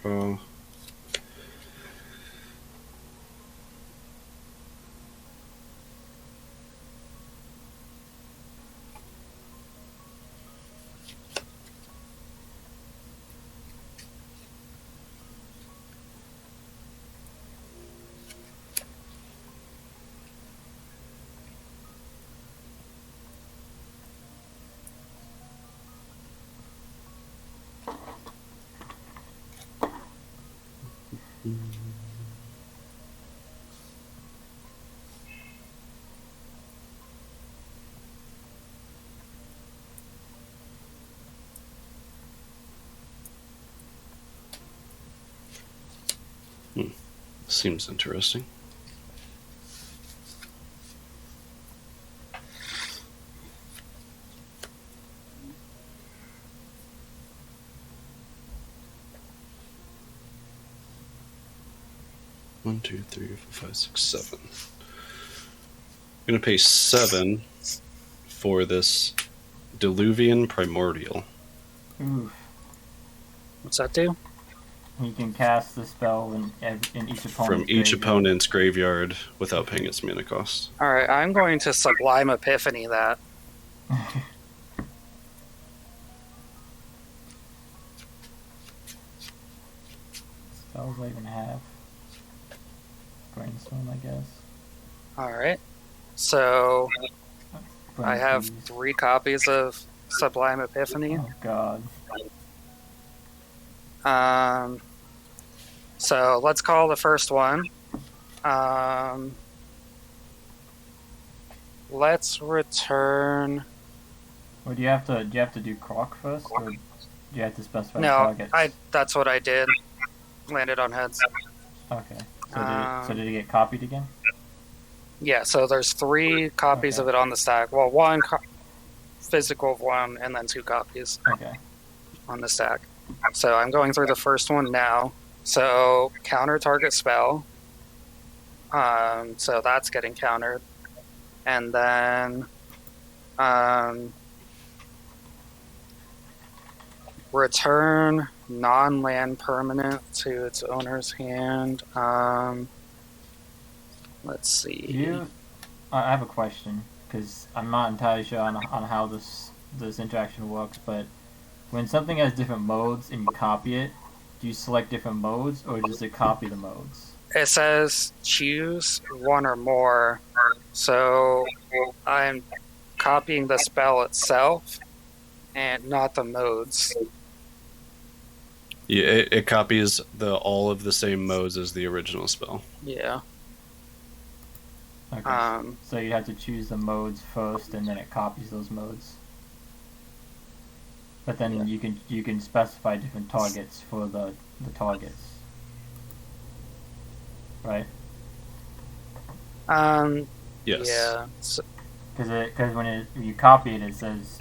Draw. Seems interesting. One, two, three, four, five, six, seven. I'm gonna pay 7 for this Diluvian Primordial. Oof. What's that do? You can cast the spell in each opponent's From each graveyard. opponent's graveyard without paying its mana cost. Alright, I'm going to Sublime Epiphany that. Spells I even have. Brainstorm, I guess. Alright. So, I have Brainstorm. 3 copies of Sublime Epiphany. Oh god. So let's call the first one. Let's return. Well, do you have to do Croc first, or do you have to specify No, targets? that's what I did. Landed on heads. Okay. So did it get copied again? Yeah, so there's 3 copies Okay. of it on the stack. Well, 1 physical of 1, and then 2 copies Okay. on the stack. So I'm going through the first one now. So counter target spell. So that's getting countered. And then return non-land permanent to its owner's hand. Let's see. I have a question, because I'm not entirely sure on how this interaction works, but when something has different modes and you copy it, do you select different modes, or does it copy the modes? It says choose 1 or more. So I'm copying the spell itself and not the modes. Yeah, it copies all of the same modes as the original spell. Yeah. Okay. So you have to choose the modes first, and then it copies those modes. But then you can specify different targets for the targets, right? Yes. Yeah. So, Because when you copy it, it says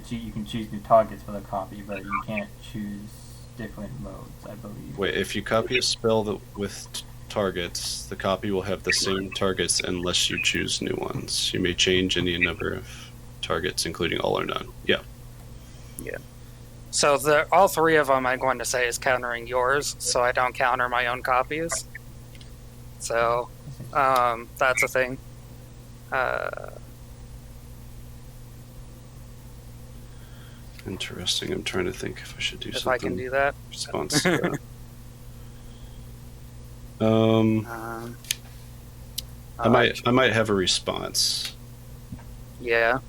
you can choose new targets for the copy, but you can't choose different modes, I believe. Wait, if you copy a spell with targets, the copy will have the same targets unless you choose new ones. You may change any number of targets, including all or none. Yeah. yeah. So all 3 of them I'm going to say is countering yours, so I don't counter my own copies. So that's a thing. Interesting. I'm trying to think if I should do if something. I can do that. Response to that. I might have a response. Yeah.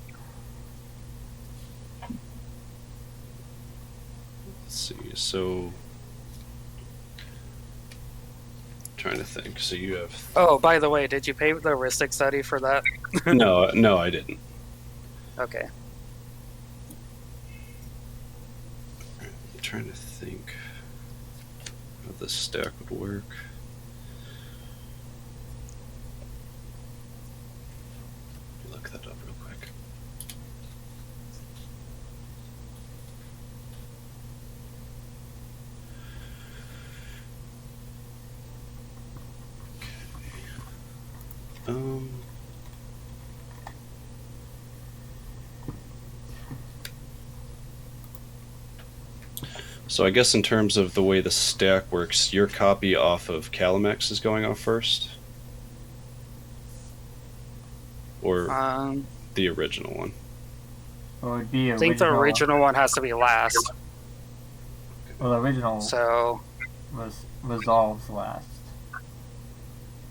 Let's see. So, trying to think. So you have. Oh, by the way, did you pay the heuristic study for that? No, I didn't. Okay. I'm trying to think how this stack would work. Let me look that up real quick. Okay. So I guess in terms of the way the stack works, your copy off of Calimex is going off first? Or the original one? Or it would be I think the original one has to be last. Well, the original So was resolves last,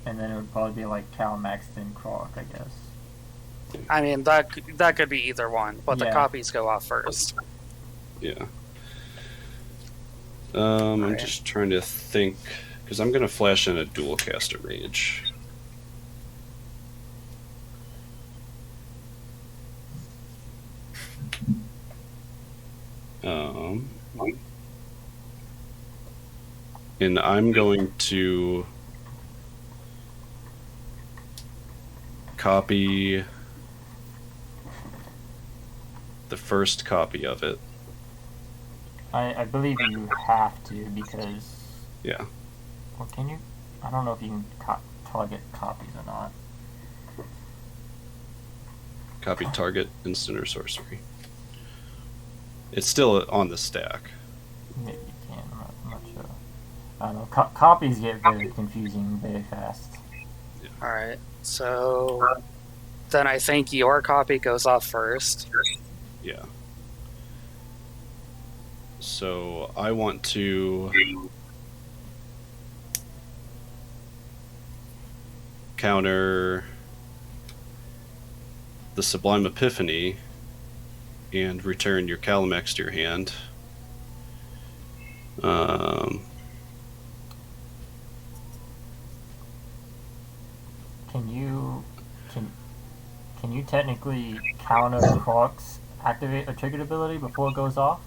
and then it would probably be like Calmax then Croc, I guess. I mean that could be either one, but the Yeah. copies go off first. Yeah. I'm Right. just trying to think, because I'm going to flash in a dual caster mage. And I'm going to copy the first copy of it. I believe you have to because. Yeah. Or can you? I don't know if you can target copies or not. Copy target, instant or sorcery. It's still on the stack. Maybe you can. I'm not sure. I don't know. Copies get very confusing very fast. All right. So then I think your copy goes off first. Yeah. So I want to counter the Sublime Epiphany and return your Calimex to your hand. Can you technically counter Croc's activate a triggered ability before it goes off?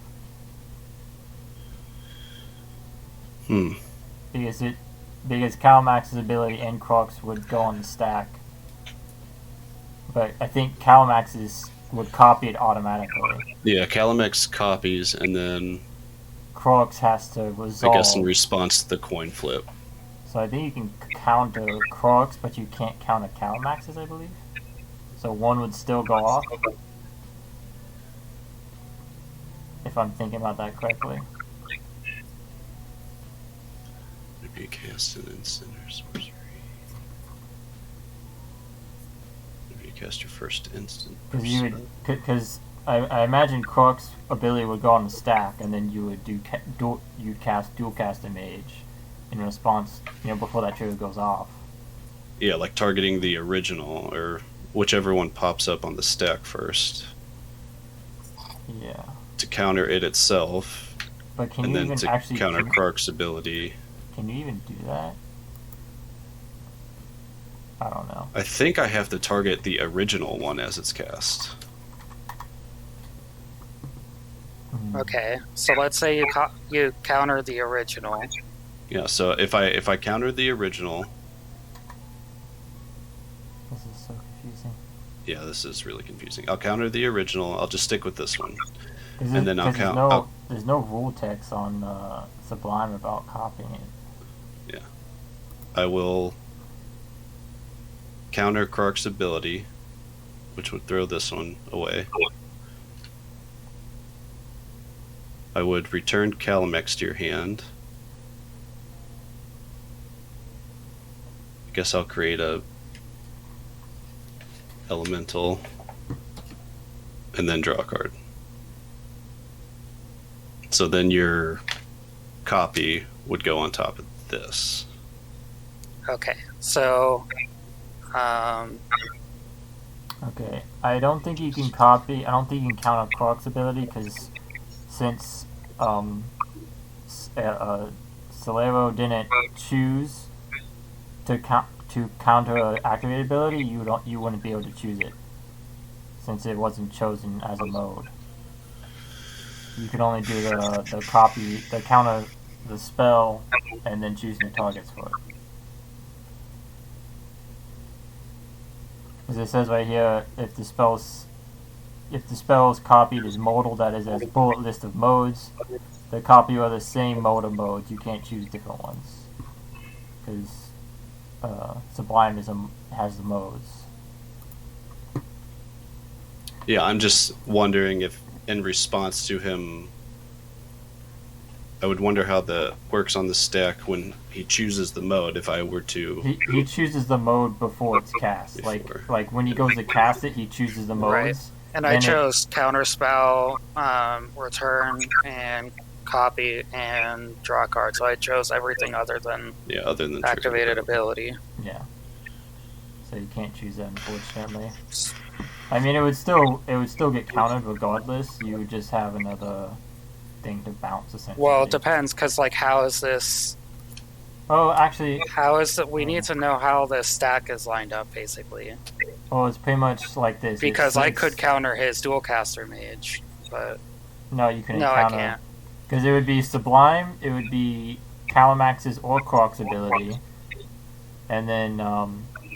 Because Calmax's ability and Croc's would go on the stack. But I think Calmax's would copy it automatically. Yeah, Calimex copies, and then Croc's has to resolve. I guess in response to the coin flip. So I think you can counter Croc's, but you can't counter Calmax's, I believe. So one would still go off. If I'm thinking about that correctly. Maybe you cast an instant or sorcery. Maybe you cast your first instant. Because I imagine Croc's ability would go on the stack, and then you would you'd cast dual cast a mage in response, before that trigger goes off. Yeah, like targeting the original or whichever one pops up on the stack first. Yeah. To counter it itself. But can and you then even to actually counter Krark's ability. Can you even do that? I don't know. I think I have to target the original one as it's cast. Okay, so let's say you counter the original. Yeah, so if I counter the original. This is so confusing. Yeah, this is really confusing. I'll counter the original. I'll just stick with this one. And then I'll count. There's no rule text on Sublime about copying it. Yeah. I will counter Krark's ability, which would throw this one away. I would return Calimex to your hand. I guess I'll create a elemental and then draw a card. So then your copy would go on top of this. Okay, so okay, I don't think you can copy. I don't think you can counter Krark's ability because since Solero didn't choose to counter an activated ability, you wouldn't be able to choose it since it wasn't chosen as a mode. You can only do the copy, the counter, the spell, and then choose new targets for it. As it says right here, if the spell's copied is modal, that is as bullet list of modes, the copy are the same mode of modes. You can't choose different ones because Sublime has the modes. Yeah, I'm just wondering if in response to him I would wonder how that works on the stack when he chooses the mode. If I were to He chooses the mode before it's cast. Before. Like when he goes to cast it, he chooses the modes. Right. And I chose counterspell, return, and copy, and draw a card. So I chose everything other than activated ability. Yeah. So you can't choose that, unfortunately. I mean, it would still get counted regardless. You would just have another thing to bounce, essentially. Well, it depends, because like, how is this? Oh, actually, how is it? We need to know how this stack is lined up, basically. Well, it's pretty much like this. Because I could counter his dual-caster mage, but no, you couldn't. No, counter. I can't. Because it would be Sublime, it would be Calamax's or Croc's ability, and then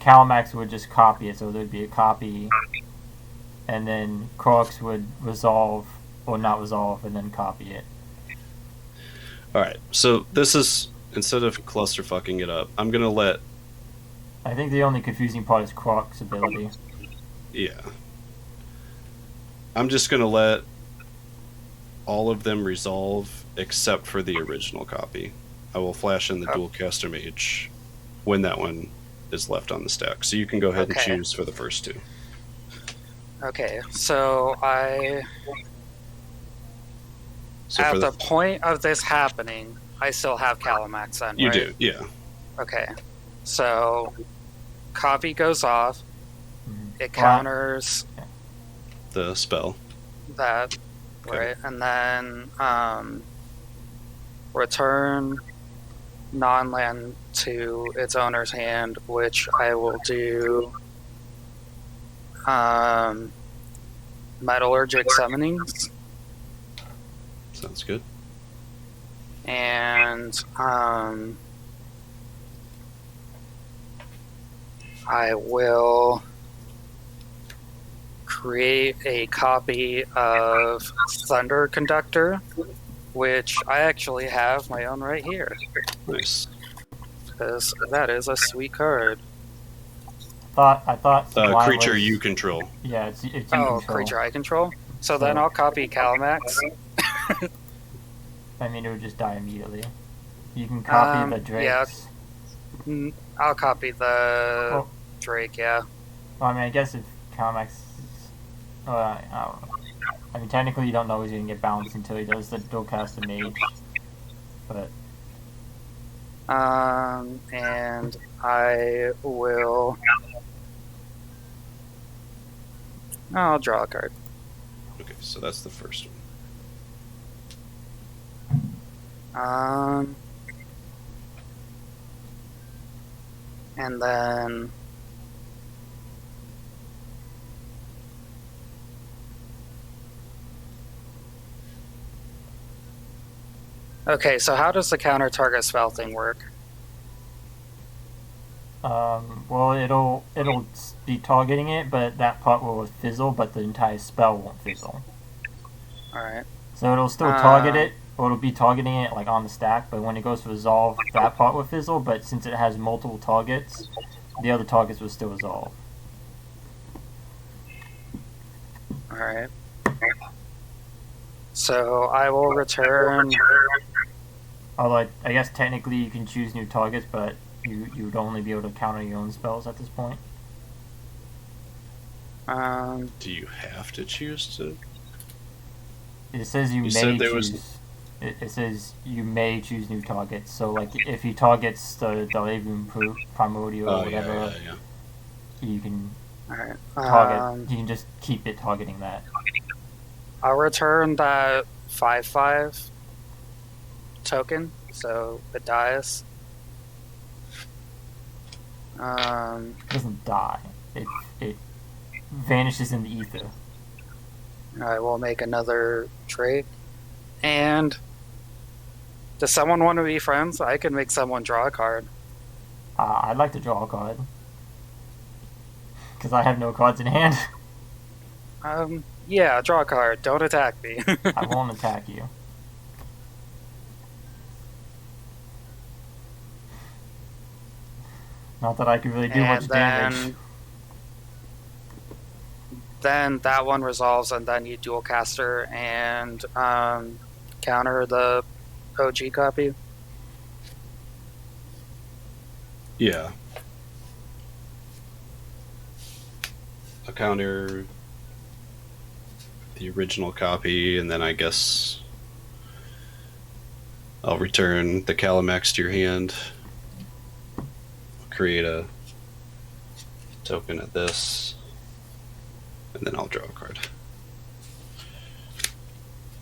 Calamax would just copy it, so there would be a copy, and then Croc's would resolve or not resolve, and then copy it. All right, so this is, instead of clusterfucking it up, I'm gonna let. I think the only confusing part is Croc's ability. Yeah. I'm just gonna let all of them resolve except for the original copy. I will flash in the dual caster mage when that one is left on the stack. So you can go ahead and choose for the first two. Okay, so at the point of this happening, I still have Calamax on, You right? do, yeah. Okay, so copy goes off. It counters the spell. That, right? And then return non-land to its owner's hand, which I will do metallurgic summonings. Sounds good. And I will create a copy of Thunder Conductor, which I actually have my own right here. Nice. Because that is a sweet card. I thought creature you control. Yeah, it's you control. Creature I control? So then I'll copy Calamax. I mean, it would just die immediately. You can copy the Drakes. Yeah. I'll copy the Drake, yeah. Well, I mean, I guess if Calamax... I don't know. I mean, technically you don't know he's going to get bounced until he does the dual cast of mage. But... and I will... I'll draw a card. Okay, so that's the first one. And then okay, so how does the counter target spell thing work? Well, it'll be targeting it, but that part will fizzle, but the entire spell won't fizzle. Alright. So it'll still target it, or it'll be targeting it like on the stack, but when it goes to resolve, that part will fizzle, but since it has multiple targets, the other targets will still resolve. Alright. So I will return... Although I guess technically you can choose new targets, but you would only be able to counter your own spells at this point. Do you have to choose to? It says you may choose. It says you may choose new targets. So like if he targets the Lavian Primordial or whatever, you can target. You can just keep it targeting that. I'll return that 5/5 token, so it dies. It doesn't die. It vanishes in the ether. I will make another trade. And does someone want to be friends? I can make someone draw a card. I'd like to draw a card. Because I have no cards in hand. Yeah, draw a card. Don't attack me. I won't attack you. Not that I can really do much damage. Then that one resolves, and then you dual caster and counter the OG copy. Yeah. I'll counter the original copy, and then I guess I'll return the Calamax to your hand. Create a token of this, and then I'll draw a card.